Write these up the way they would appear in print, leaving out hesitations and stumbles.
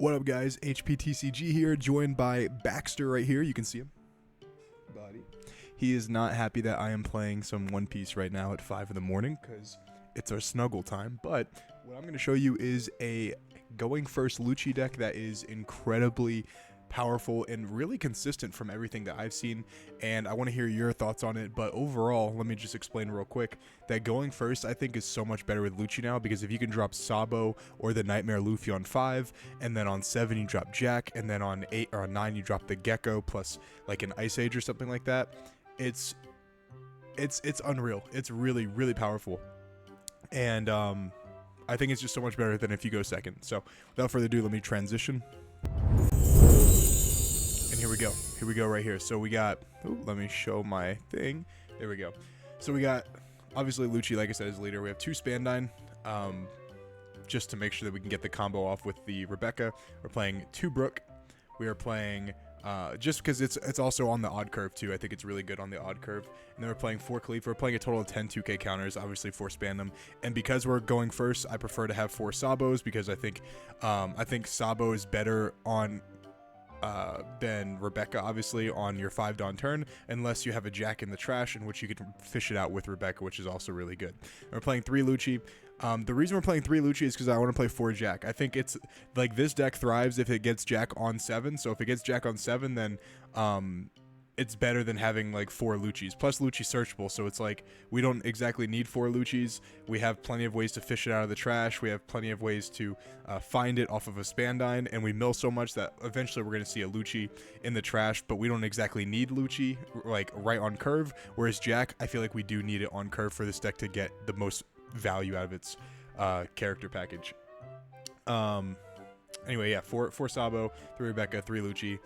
What up, guys? HPTCG here, joined by Baxter right here. You can see him. Buddy. He is not happy that I am playing some One Piece right now at 5 in the morning because it's our snuggle time. But what I'm going to show you is a going first Lucci deck that is incredibly powerful and really consistent from everything that I've seen, and I want to hear your thoughts on it. But overall, let me just explain real quick that going first I think is so much better with Lucci now, because if you can drop Sabo or the Nightmare Luffy on 5, and then on 7 you drop Jack, and then on 8 or on 9 you drop the Gecko plus like an Ice Age or something like that, it's unreal. It's really powerful, and I think it's just so much better than if you go second. So without further ado, let me transition. And here we go right here. So we got, let me show my thing. There we go. So we got, obviously Lucci, like I said, is leader. We have 2 Spandine, just to make sure that we can get the combo off with the Rebecca. We're playing 2 Brook. We are playing, just because it's also on the odd curve too. I think it's really good on the odd curve. And then we're playing 4 Khalifa. We're playing a total of 10 2K counters, obviously 4 Spandom. And because we're going first, I prefer to have 4 Sabos, because I think Sabo is better on than Rebecca, obviously, on your 5 Dawn turn, unless you have a Jack in the trash, in which you can fish it out with Rebecca, which is also really good. And we're playing 3 Lucci. The reason we're playing 3 Lucci is because I want to play 4 Jack. I think it's like this deck thrives if it gets Jack on 7. So if it gets Jack on 7, then it's better than having like 4 Luccis. Plus Lucci searchable, so it's like we don't exactly need 4 Luccis. We have plenty of ways to fish it out of the trash. We have plenty of ways to find it off of a Spandine, and we mill so much that eventually we're going to see a Lucci in the trash, but we don't exactly need Lucci like right on curve. Whereas Jack, I feel like we do need it on curve for this deck to get the most value out of its character package. Anyway, yeah, 4 Sabo, 3 Rebecca, 3 Lucci,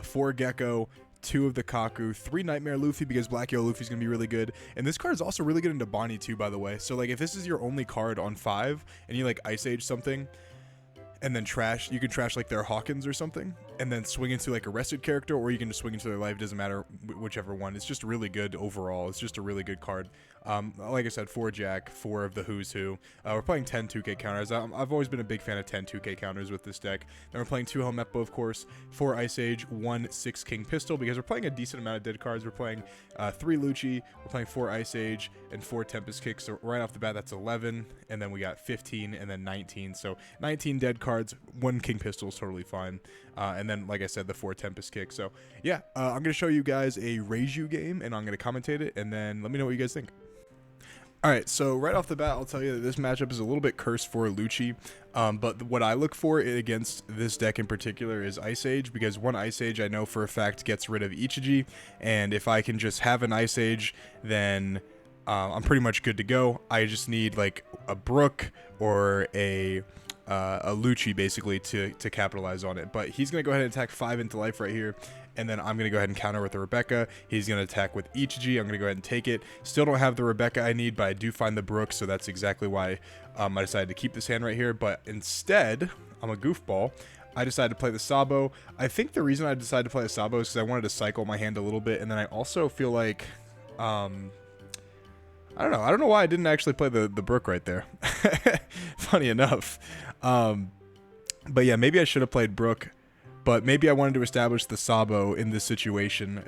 4 Gecko, 2 of the Kaku, 3 Nightmare Luffy, because Black Yellow Luffy is going to be really good. And this card is also really good into Bonnie too, by the way. So like if this is your only card on 5 and you like Ice Age something and then trash, you can trash like their Hawkins or something and then swing into like a rested character, or you can just swing into their life. Doesn't matter whichever one. It's just really good overall. It's just a really good card. Like I said, 4 Jack, 4 of the Who's Who. We're playing 10 2K counters. I've always been a big fan of 10 2K counters with this deck. Then we're playing 2 Helmeppo, of course, 4 Ice Age, 1 6 King Pistol, because we're playing a decent amount of dead cards. We're playing 3 Lucci, we're playing 4 Ice Age, and 4 Tempest Kick. So right off the bat, that's 11. And then we got 15 and then 19. So 19 dead cards, 1 King Pistol is totally fine. And then, like I said, the 4 Tempest Kick. So yeah, I'm going to show you guys a Reiju game, and I'm going to commentate it, and then let me know what you guys think. Alright, so right off the bat, I'll tell you that this matchup is a little bit cursed for Lucci, but what I look for against this deck in particular is Ice Age, because 1 Ice Age I know for a fact gets rid of Ichiji, and if I can just have an Ice Age, then I'm pretty much good to go. I just need like a Brook or a Lucci basically to capitalize on it. But he's going to go ahead and attack 5 into life right here, and then I'm going to go ahead and counter with the Rebecca. He's going to attack with Ichiji. I'm going to go ahead and take it. Still don't have the Rebecca I need, but I do find the Brook, so that's exactly why I decided to keep this hand right here. But instead, I'm a goofball. I decided to play the Sabo. I think the reason I decided to play the Sabo is because I wanted to cycle my hand a little bit, and then I also feel like I don't know why I didn't actually play the Brook right there. Funny enough. But yeah, maybe I should have played Brook, but maybe I wanted to establish the Sabo in this situation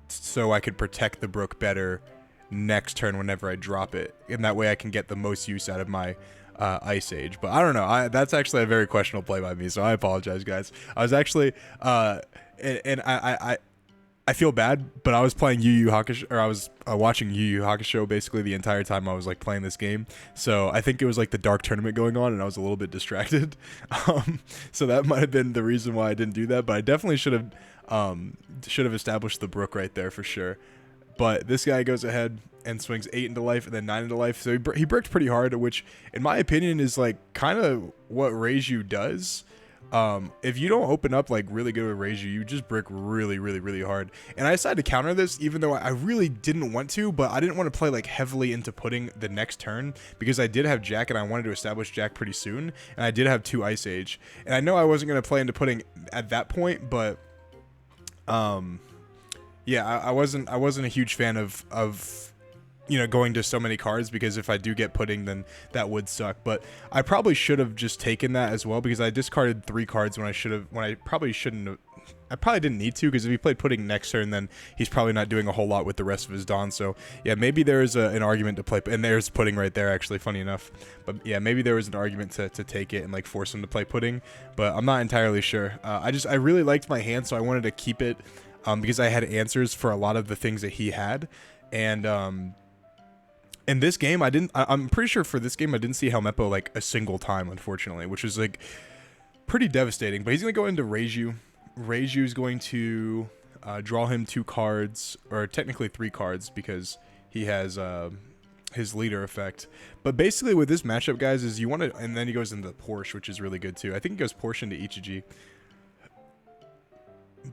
so I could protect the Brook better next turn whenever I drop it. And that way I can get the most use out of my Ice Age. But I don't know. That's actually a very questionable play by me, so I apologize, guys. I was actually, I feel bad, but I was playing Yu Yu Hakusho, or I was watching Yu Yu Hakusho basically the entire time I was like playing this game. So I think it was like the Dark Tournament going on, and I was a little bit distracted. So that might have been the reason why I didn't do that. But I definitely should have established the Brook right there for sure. But this guy goes ahead and swings 8 into life and then 9 into life. So he bricked pretty hard, which in my opinion is like kind of what Reiju does. If you don't open up like really good with Reiju, you just brick really hard. And I decided to counter this, even though I really didn't want to, but I didn't want to play like heavily into putting the next turn, because I did have Jack and I wanted to establish Jack pretty soon, and I did have 2 Ice Age, and I know I wasn't going to play into putting at that point, but yeah, I wasn't a huge fan of going to so many cards, because if I do get pudding, then that would suck. But I probably should have just taken that as well, because I discarded 3 cards when I probably shouldn't have. I probably didn't need to, because if he played pudding next turn, then he's probably not doing a whole lot with the rest of his Dawn. So yeah, maybe there's an argument to play, and there's pudding right there, actually, funny enough. But yeah, maybe there was an argument to take it and like force him to play pudding, but I'm not entirely sure. I really liked my hand, so I wanted to keep it, because I had answers for a lot of the things that he had. And in this game, I'm pretty sure for this game I didn't see Helmeppo like a single time, unfortunately, which is like pretty devastating. But he's gonna go into Reiju. Reiju is going to draw him 2 cards, or technically 3 cards, because he has his leader effect. But basically with this matchup, guys, is you want to, and then he goes into Porsche, which is really good too. I think he goes Porsche into Ichiji,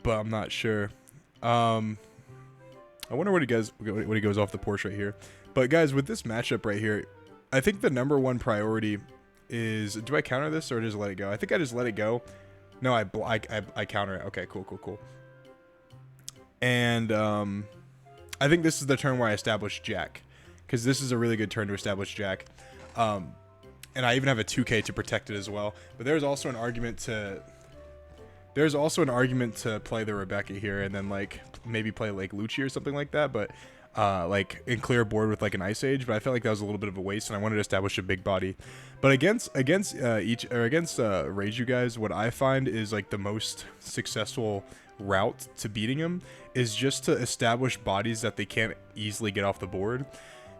but I'm not sure. I wonder what he goes off the Porsche right here. But guys, with this matchup right here, I think the #1 priority is, do I counter this or just let it go? I think I just let it go. No, I counter it. Okay, cool. And I think this is the turn where I establish Jack, because this is a really good turn to establish Jack. And I even have a 2K to protect it as well. But there's also an argument to play the Rebecca here, and then like maybe play like Lucci or something like that, but like in clear board with like an Ice Age. But I felt like that was a little bit of a waste, and I wanted to establish a big body. But against Reiju, guys, what I find is like the most successful route to beating him is just to establish bodies that they can't easily get off the board,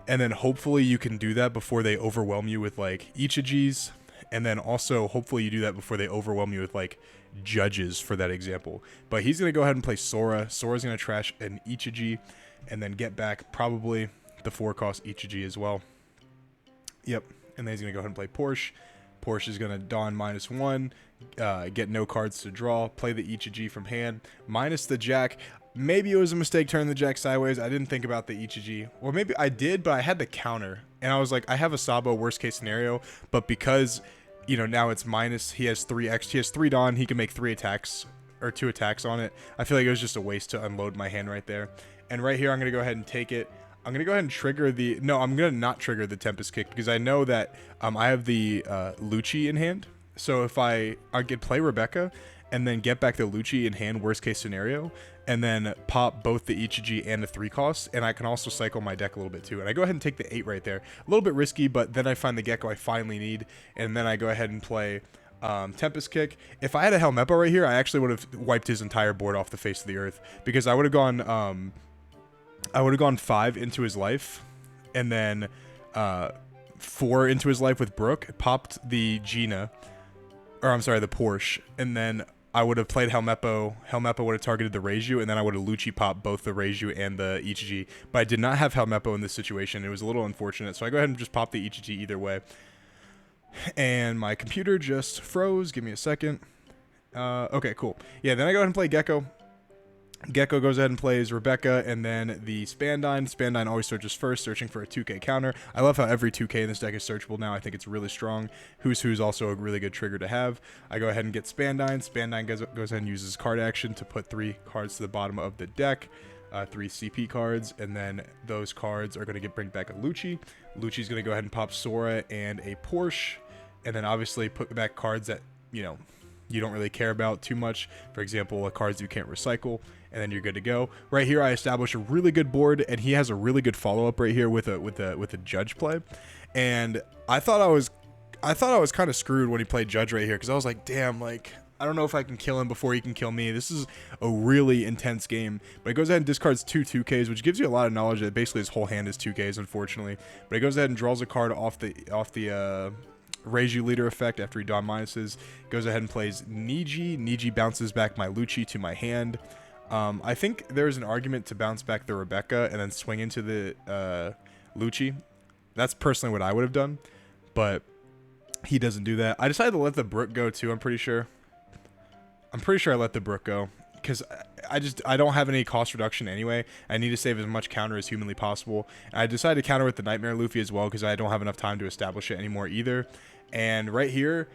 and then hopefully you can do that before they overwhelm you with like Ichijis, and then also hopefully you do that before they overwhelm you with like Judges, for that example. But he's gonna go ahead and play Sora. Sora's gonna trash an Ichiji, and then get back probably the 4-cost Ichiji as well. Yep. And then he's going to go ahead and play Porsche. Porsche is going to Dawn -1, get no cards to draw, play the Ichiji from hand, minus the Jack. Maybe it was a mistake turning the Jack sideways. I didn't think about the Ichiji. Or maybe I did, but I had the counter. And I was like, I have a Sabo worst case scenario, but because, now it's minus, he has 3 Dawn, he can make 3 attacks, or 2 attacks on it. I feel like it was just a waste to unload my hand right there. And right here, I'm going to go ahead and take it. I'm going to go ahead and trigger the... No, I'm going to not trigger the Tempest Kick, because I know that I have the Lucci in hand. So if I could play Rebecca and then get back the Lucci in hand, worst case scenario, and then pop both the Ichiji and the 3-cost, and I can also cycle my deck a little bit too. And I go ahead and take the 8 right there. A little bit risky, but then I find the Gecko I finally need, and then I go ahead and play... Tempest Kick. If I had a Helmeppo right here, I actually would have wiped his entire board off the face of the earth, because I would have gone 5 into his life, and then 4 into his life with Brooke, popped the the Porsche, and then I would have played Helmeppo. Helmeppo would have targeted the Reiju, and then I would have Lucci popped both the Reiju and the Ichiji. But I did not have Helmeppo in this situation. It was a little unfortunate, so I go ahead and just pop the Ichiji either way. And my computer just froze. Give me a second. Okay, cool. Yeah, then I go ahead and play Gecko. Gecko goes ahead and plays Rebecca, and then the Spandine. Spandine always searches first, searching for a 2K counter. I love how every 2K in this deck is searchable now. I think it's really strong. Who's also a really good trigger to have. I go ahead and get Spandine. Spandine goes ahead and uses card action to put 3 cards to the bottom of the deck. 3 CP cards, and then those cards are going to bring back a Lucci. Lucci's going to go ahead and pop Sora and a Porsche, and then obviously put back cards that, you don't really care about too much. For example, cards you can't recycle, and then you're good to go. Right here, I establish a really good board, and he has a really good follow-up right here with a Judge play. And I thought I was kind of screwed when he played Judge right here, because I was like, damn, like, I don't know if I can kill him before he can kill me. This is a really intense game. But he goes ahead and discards 2 2Ks, which gives you a lot of knowledge that basically his whole hand is 2Ks, unfortunately. But he goes ahead and draws a card off the Reiju leader effect after he Dawn minuses. Goes ahead and plays Niji. Niji bounces back my Lucci to my hand. I think there's an argument to bounce back the Rebecca and then swing into the Lucci. That's personally what I would have done, but he doesn't do that. I decided to let the Brook go too, I'm pretty sure. I let the Brook go because I don't have any cost reduction anyway. I need to save as much counter as humanly possible. And I decided to counter with the Nightmare Luffy as well because I don't have enough time to establish it anymore either. And right here,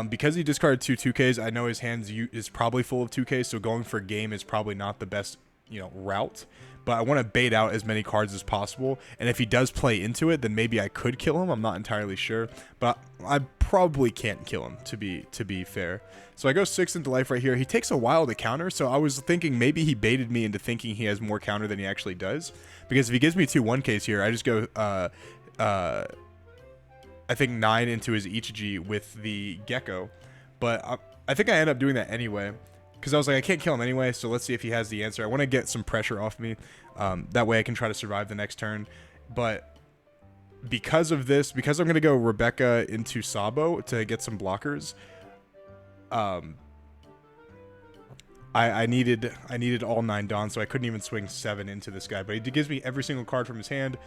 because he discarded 2 2Ks, I know his hand is probably full of 2Ks, so going for game is probably not the best route, but I want to bait out as many cards as possible. And if he does play into it, then maybe I could kill him. I'm not entirely sure, but I probably can't kill him to be fair. So I go 6 into life right here. He takes a while to counter, so I was thinking maybe he baited me into thinking he has more counter than he actually does. Because if he gives me 2 1Ks here, I just go I think 9 into his Ichiji with the Gecko. But I think I end up doing that anyway, because I was like, I can't kill him anyway, so let's see if he has the answer. I want to get some pressure off me. That way I can try to survive the next turn. But because of this, because I'm going to go Rebecca into Sabo to get some blockers, I needed all 9 Dons, so I couldn't even swing 7 into this guy. But he gives me every single card from his hand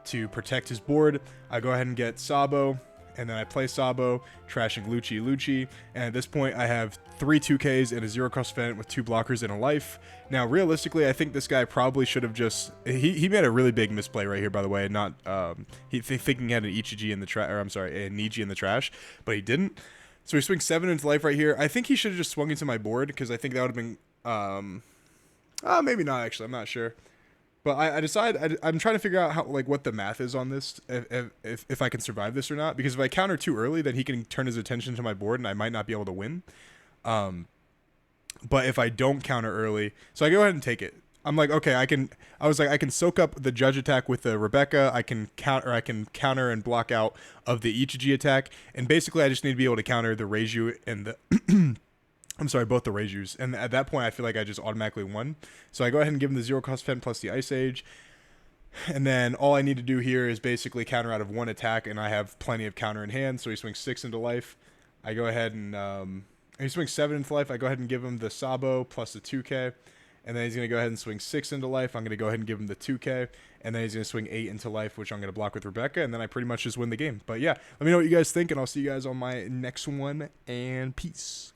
to protect his board. I go ahead and get Sabo, and then I play Sabo, trashing Lucci, and at this point I have 3 2Ks and a 0-cost event with 2 blockers and a life. Now, realistically, I think this guy probably should have just... He made a really big misplay right here, by the way, not... thinking he had an Ichiji in the trash, or I'm sorry, a Niji in the trash, but he didn't. So he swings 7 into life right here. I think he should have just swung into my board, because I think that would have been... maybe not, actually, I'm not sure. But I'm trying to figure out how, like, what the math is on this, if I can survive this or not. Because if I counter too early, then he can turn his attention to my board, and I might not be able to win. But if I don't counter early, so I go ahead and take it. I'm like, okay, I can soak up the judge attack with the Rebecca. I can counter and block out of the Ichiji attack, and basically I just need to be able to counter the Reiju and the I'm sorry, both the Reijus. And at that point, I feel like I just automatically won. So I go ahead and give him the 0-cost pen plus the Ice Age. And then all I need to do here is basically counter out of 1 attack, and I have plenty of counter in hand. So he swings 6 into life. I go ahead and... he swings 7 into life. I go ahead and give him the Sabo plus the 2K. And then he's going to go ahead and swing 6 into life. I'm going to go ahead and give him the 2K. And then he's going to swing 8 into life, which I'm going to block with Rebecca. And then I pretty much just win the game. But yeah, let me know what you guys think, and I'll see you guys on my next one. And peace.